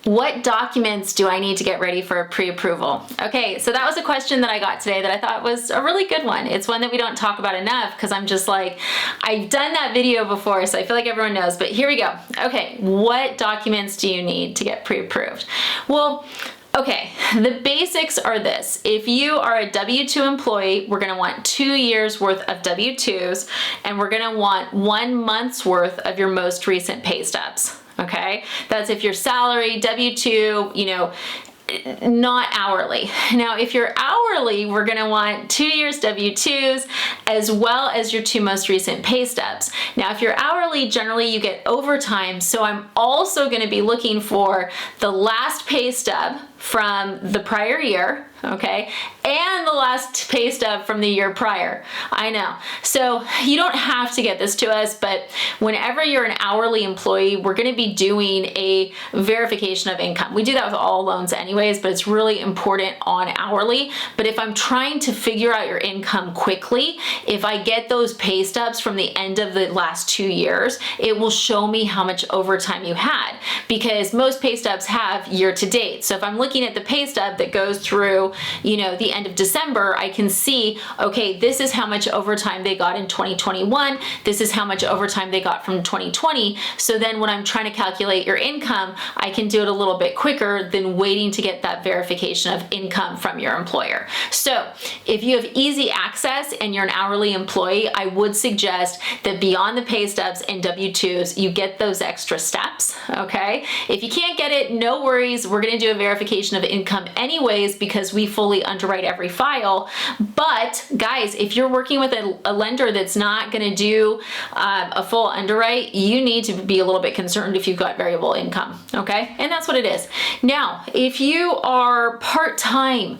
What documents do I need to get ready for pre-approval? Okay, so that was a question that I got today that I thought was a really good one. It's one that we don't talk about enough because I'm just like, I've done that video before, so I feel like everyone knows, but here we go. Okay, what documents do you need to get pre-approved? Well, okay, the basics are this. If you are a W-2 employee, we're gonna want 2 years worth of W-2s, and we're gonna want 1 month's worth of your most recent pay stubs. Okay, that's if you're salary, W-2, you know, not hourly. Now, if you're hourly, we're gonna want 2 years W-2s as well as your 2 most recent pay stubs. Now, if you're hourly, generally you get overtime, so I'm also gonna be looking for the last pay stub from the prior year, okay, and the last pay stub from the year prior. I know. So you don't have to get this to us, but whenever you're an hourly employee, we're going to be doing a verification of income. We do that with all loans anyways, but it's really important on hourly. But if I'm trying to figure out your income quickly, if I get those pay stubs from the end of the last 2 years, it will show me how much overtime you had, because most pay stubs have year to date. So if I'm looking at the pay stub that goes through, you know, the end of December, I can see, okay, this is how much overtime they got in 2021. This is how much overtime they got from 2020. So then when I'm trying to calculate your income, I can do it a little bit quicker than waiting to get that verification of income from your employer. So if you have easy access and you're an hourly employee, I would suggest that beyond the pay stubs and W-2s, you get those extra steps, okay? If you can't get it, no worries. We're gonna do a verification of income anyways because we fully underwrite every file. But guys, if you're working with a lender that's not gonna do a full underwrite, you need to be a little bit concerned if you've got variable income, okay? And that's what it is. Now, if you are part-time,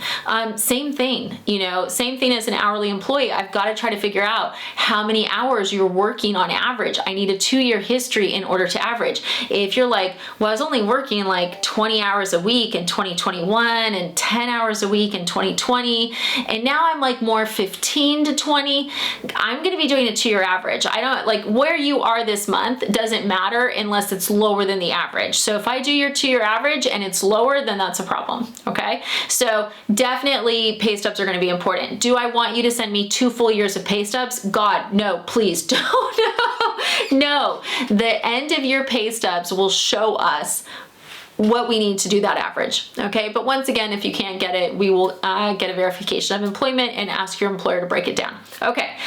same thing, you know, same thing as an hourly employee. I've got to try to figure out how many hours you're working on average. I need a 2-year history in order to average. If you're like, well, I was only working like 20 hours a week in 2021 and 10 hours a week in 2020, and now I'm like more 15 to 20, I'm going to be doing a 2-year average. I don't, like, where you are this month doesn't matter unless it's lower than the average. So if I do your 2-year average and it's lower, then that's a problem, okay? So definitely pay stubs are going to be important. Do I want you to send me 2 full years of pay stubs? God, no, please don't. No, the end of your pay stubs will show us what we need to do that average, okay? But once again, if you can't get it, we will get a verification of employment and ask your employer to break it down. Okay,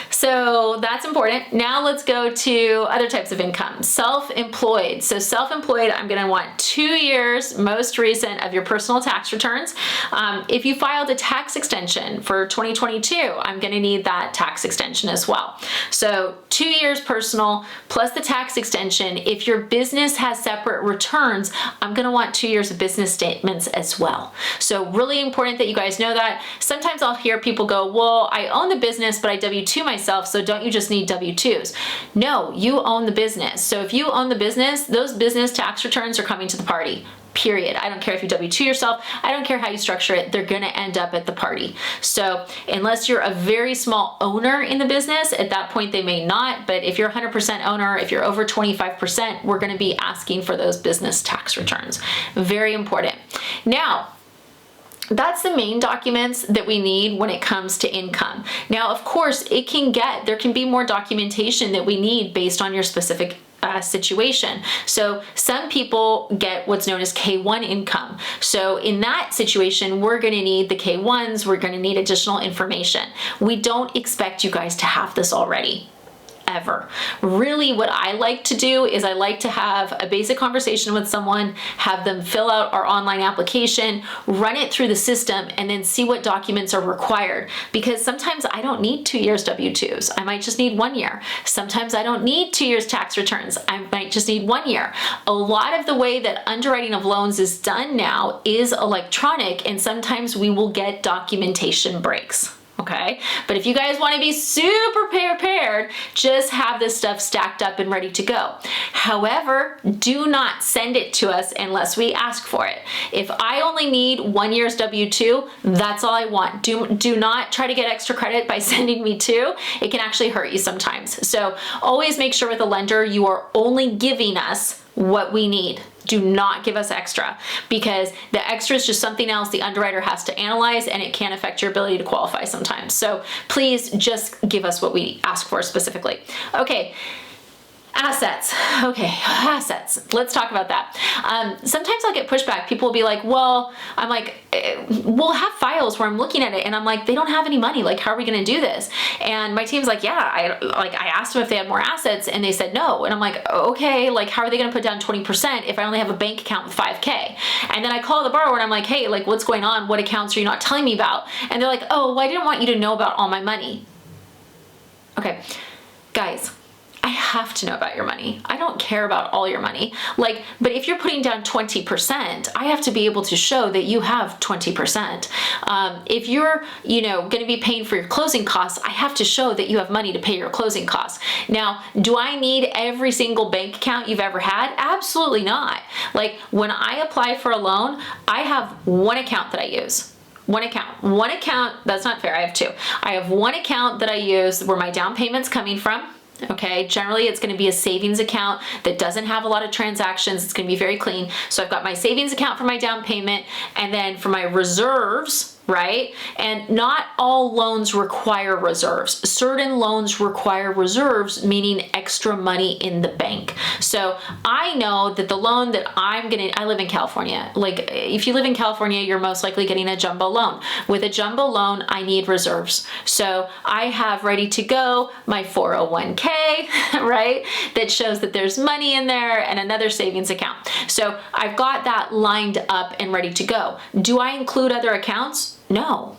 so that's important. Now let's go to other types of income. Self-employed. So self-employed, I'm gonna want 2 years, most recent, of your personal tax returns. If you filed a tax extension for 2022, I'm gonna need that tax extension as well. So 2 years personal plus the tax extension. If your business has separate returns, I'm gonna want 2 years of business statements as well. So really important that you guys know that. Sometimes I'll hear people go, well, I own the business, but I W-2 myself, so don't you just need W-2s? No, you own the business. So if you own the business, those business tax returns are coming to the party. Period. I don't care if you W-2 yourself. I don't care how you structure it. They're going to end up at the party. So unless you're a very small owner in the business, at that point they may not. But if you're 100% owner, if you're over 25%, we're going to be asking for those business tax returns. Very important. Now, that's the main documents that we need when it comes to income. Now, of course, there can be more documentation that we need based on your specific situation. So some people get what's known as K1 income. So in that situation, we're going to need the K1s. We're going to need additional information. We don't expect you guys to have this already. Ever. Really, what I like to do is I like to have a basic conversation with someone, have them fill out our online application, run it through the system, and then see what documents are required. Because sometimes I don't need 2 years W-2s. I might just need 1 year. Sometimes I don't need 2 years tax returns. I might just need 1 year. A lot of the way that underwriting of loans is done now is electronic, and sometimes we will get documentation breaks. Okay, but if you guys want to be super prepared, just have this stuff stacked up and ready to go. However, do not send it to us unless we ask for it. If I only need 1 year's W-2, that's all I want. Do not try to get extra credit by sending me 2. It can actually hurt you sometimes. So always make sure with a lender you are only giving us what we need. Do not give us extra, because the extra is just something else the underwriter has to analyze, and it can affect your ability to qualify sometimes. So please just give us what we ask for specifically. Okay. Assets. Okay, assets. Let's talk about that. Sometimes I'll get pushback. People will be like, well, I'm like, we'll have files where I'm looking at it and I'm like, they don't have any money. Like, how are we going to do this? And my team's like, yeah, I asked them if they had more assets and they said no. And I'm like, okay, like, how are they going to put down 20% if I only have a bank account with 5K? And then I call the borrower and I'm like, hey, like, what's going on? What accounts are you not telling me about? And they're like, oh, well, I didn't want you to know about all my money. Okay, guys, I have to know about your money. I don't care about all your money. Like, but if you're putting down 20%, I have to be able to show that you have 20%. If you're, going to be paying for your closing costs, I have to show that you have money to pay your closing costs. Now, do I need every single bank account you've ever had? Absolutely not. Like, when I apply for a loan, I have one account that I use. One account, that's not fair, I have two. I have one account that I use where my down payment's coming from. Okay, generally it's going to be a savings account that doesn't have a lot of transactions. It's going to be very clean. So I've got my savings account for my down payment, and then for my reserves, right? And not all loans require reserves. Certain loans require reserves, meaning extra money in the bank. So I know that the loan that I live in California. Like, if you live in California, you're most likely getting a jumbo loan. With a jumbo loan, I need reserves. So I have ready to go my 401k, right? That shows that there's money in there, and another savings account. So I've got that lined up and ready to go. Do I include other accounts? No.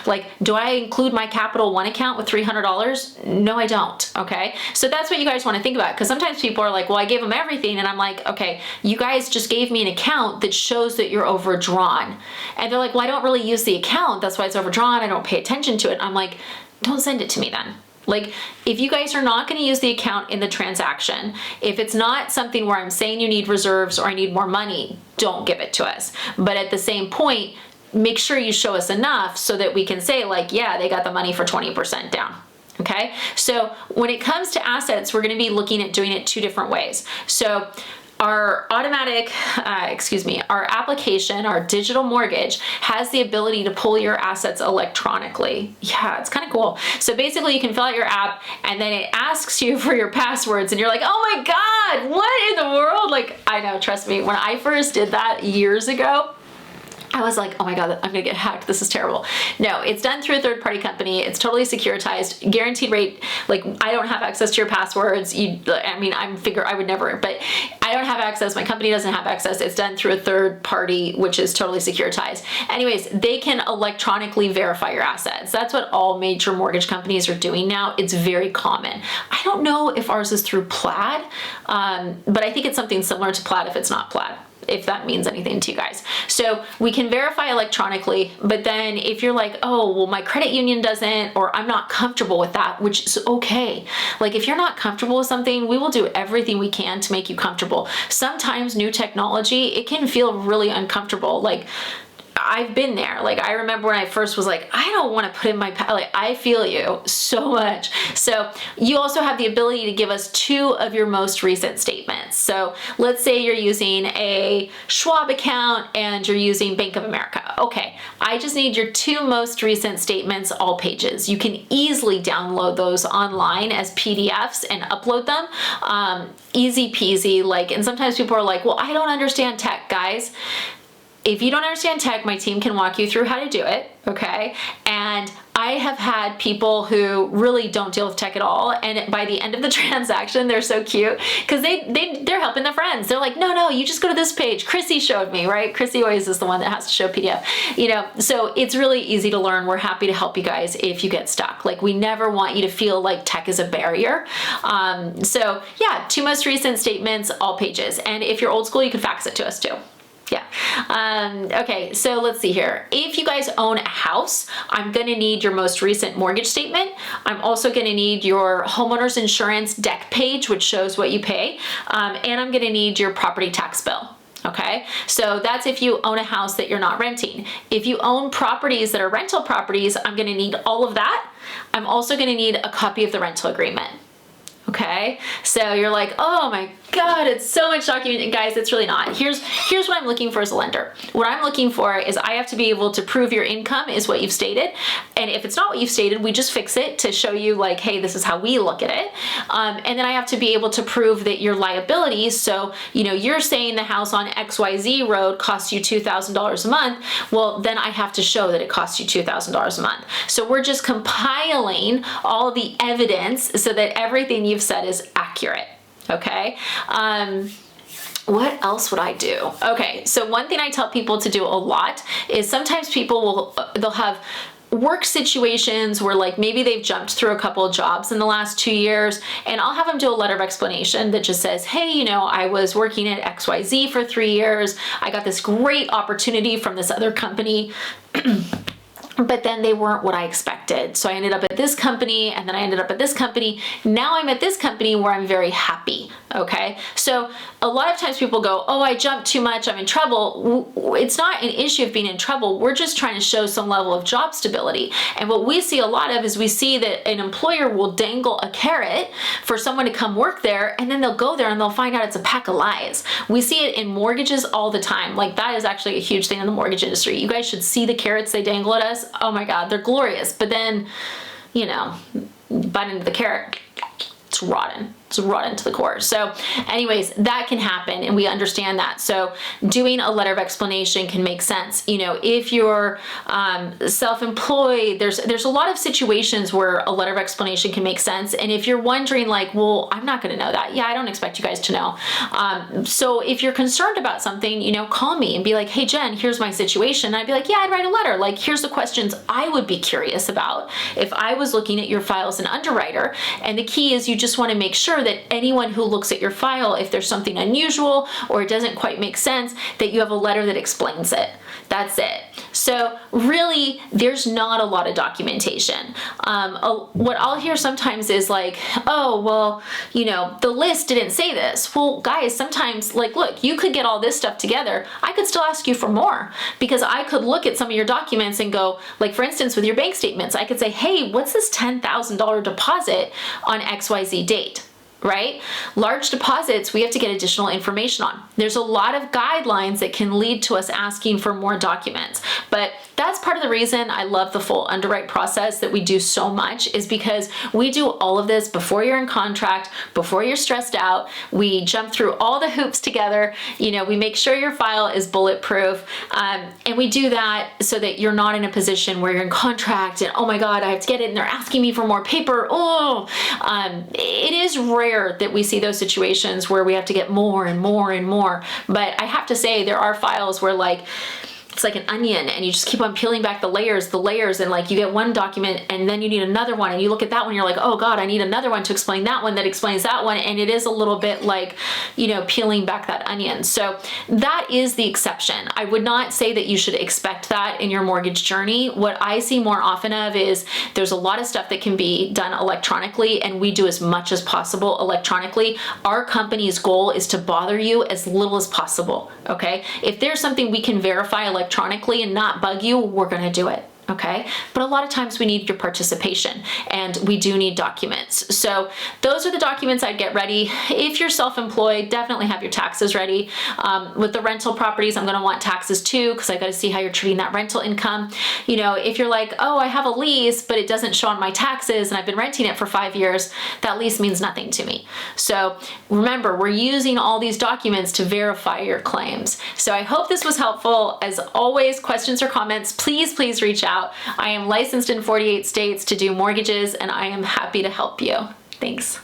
Like, do I include my Capital One account with $300? No, I don't. Okay. So that's what you guys want to think about. Because sometimes people are like, well, I gave them everything. And I'm like, okay, you guys just gave me an account that shows that you're overdrawn. And they're like, well, I don't really use the account. That's why it's overdrawn. I don't pay attention to it. I'm like, don't send it to me then. Like, if you guys are not going to use the account in the transaction, if it's not something where I'm saying you need reserves or I need more money, don't give it to us. But at the same point, make sure you show us enough so that we can say, like, yeah, they got the money for 20% down. Okay. So when it comes to assets, we're going to be looking at doing it two different ways. So our application, our digital mortgage, has the ability to pull your assets electronically. Yeah, it's kind of cool. So basically you can fill out your app and then it asks you for your passwords and you're like, oh my God, what in the world? Like, I know, trust me, when I first did that years ago, I was like, oh my God, I'm gonna get hacked. This is terrible. No, it's done through a third-party company. It's totally securitized, guaranteed rate. Like, I don't have access to your passwords. I would never, but I don't have access. My company doesn't have access. It's done through a third party, which is totally securitized. Anyways, they can electronically verify your assets. That's what all major mortgage companies are doing now. It's very common. I don't know if ours is through Plaid, but I think it's something similar to Plaid if it's not Plaid, if that means anything to you guys. So we can verify electronically, but then if you're like, oh, well, my credit union doesn't, or I'm not comfortable with that, which is okay. Like, if you're not comfortable with something, we will do everything we can to make you comfortable. Sometimes new technology, it can feel really uncomfortable. Like, I've been there. Like, I remember when I first was like, I don't want to put in my, like, I feel you so much. So you also have the ability to give us two of your most recent statements. So let's say you're using a Schwab account and you're using Bank of America. Okay, I just need your two most recent statements, all pages. You can easily download those online as PDFs and upload them. Easy peasy. Like, and sometimes people are like, well, I don't understand tech, guys. If you don't understand tech, my team can walk you through how to do it, okay? And I have had people who really don't deal with tech at all, and by the end of the transaction, they're so cute because they're helping their friends. They're like, no, you just go to this page. Chrissy showed me, right? Chrissy always is the one that has to show PDF, so it's really easy to learn. We're happy to help you guys if you get stuck. Like, we never want you to feel like tech is a barrier. So yeah, two most recent statements, all pages. And if you're old school, you can fax it to us too. Yeah. Okay, so let's see here. If you guys own a house, I'm going to need your most recent mortgage statement. I'm also going to need your homeowner's insurance deck page, which shows what you pay. And I'm going to need your property tax bill. Okay, so that's if you own a house that you're not renting. If you own properties that are rental properties, I'm going to need all of that. I'm also going to need a copy of the rental agreement. Okay, so you're like, oh my God, it's so much document. And guys, it's really not. Here's what I'm looking for as a lender. What I'm looking for is I have to be able to prove your income is what you've stated. And if it's not what you've stated, we just fix it to show you like, hey, this is how we look at it. And then I have to be able to prove that your liabilities. So, you know, you're saying the house on XYZ road costs you $2,000 a month. Well, then I have to show that it costs you $2,000 a month. So we're just compiling all the evidence so that everything you've said is accurate. Okay. What else would I do? Okay. So one thing I tell people to do a lot is sometimes people they'll have work situations where like maybe they've jumped through a couple of jobs in the last 2 years, and I'll have them do a letter of explanation that just says, hey, you know, I was working at XYZ for 3 years. I got this great opportunity from this other company. But then they weren't what I expected. So I ended up at this company, and then I ended up at this company. Now I'm at this company where I'm very happy, okay? So a lot of times people go, oh, I jumped too much, I'm in trouble. It's not an issue of being in trouble. We're just trying to show some level of job stability. And what we see a lot of is we see that an employer will dangle a carrot for someone to come work there, and then they'll go there and they'll find out it's a pack of lies. We see it in mortgages all the time. Like that is actually a huge thing in the mortgage industry. You guys should see the carrots they dangle at us. Oh my God, they're glorious. But then, you know, bite into the carrot, it's rotten. It's rotten to the core. So anyways, that can happen, and we understand that. So doing a letter of explanation can make sense. You know, if you're self-employed, there's a lot of situations where a letter of explanation can make sense. And if you're wondering like, well, I'm not going to know that. Yeah, I don't expect you guys to know. So if you're concerned about something, you know, call me and be like, hey, Jen, here's my situation. And I'd be like, yeah, I'd write a letter. Like, here's the questions I would be curious about if I was looking at your file as an underwriter. And the key is you just want to make sure that anyone who looks at your file, if there's something unusual or it doesn't quite make sense, that you have a letter that explains it. That's it. So really, there's not a lot of documentation. What I'll hear sometimes is like, oh, well, you know, the list didn't say this. Well, guys, sometimes like, look, you could get all this stuff together. I could still ask you for more, because I could look at some of your documents and go, like, for instance, with your bank statements, I could say, hey, what's this $10,000 deposit on XYZ date? Right? Large deposits, we have to get additional information on. There's a lot of guidelines that can lead to us asking for more documents, but that's part of the reason I love the full underwrite process that we do so much, is because we do all of this before you're in contract, before you're stressed out. We jump through all the hoops together. You know, we make sure your file is bulletproof, and we do that so that you're not in a position where you're in contract and, oh my God, I have to get it and they're asking me for more paper. It is rare that we see those situations where we have to get more and more and more. But I have to say, there are files where like, it's like an onion and you just keep on peeling back the layers, and like you get one document and then you need another one, and you look at that one, you're like, oh God, I need another one to explain that one that explains that one. And it is a little bit like, you know, peeling back that onion. So that is the exception. I would not say that you should expect that in your mortgage journey. What I see more often of is there's a lot of stuff that can be done electronically, and we do as much as possible electronically. Our company's goal is to bother you as little as possible. Okay. If there's something we can verify electronically and not bug you, we're going to do it. Okay. But a lot of times we need your participation, and we do need documents. So those are the documents I'd get ready. If you're self-employed, definitely have your taxes ready. With the rental properties, I'm going to want taxes too, because I got to see how you're treating that rental income. You know, if you're like, oh, I have a lease, but it doesn't show on my taxes and I've been renting it for 5 years, that lease means nothing to me. So remember, we're using all these documents to verify your claims. So I hope this was helpful. As always, questions or comments, please reach out. I am licensed in 48 states to do mortgages, and I am happy to help you. Thanks.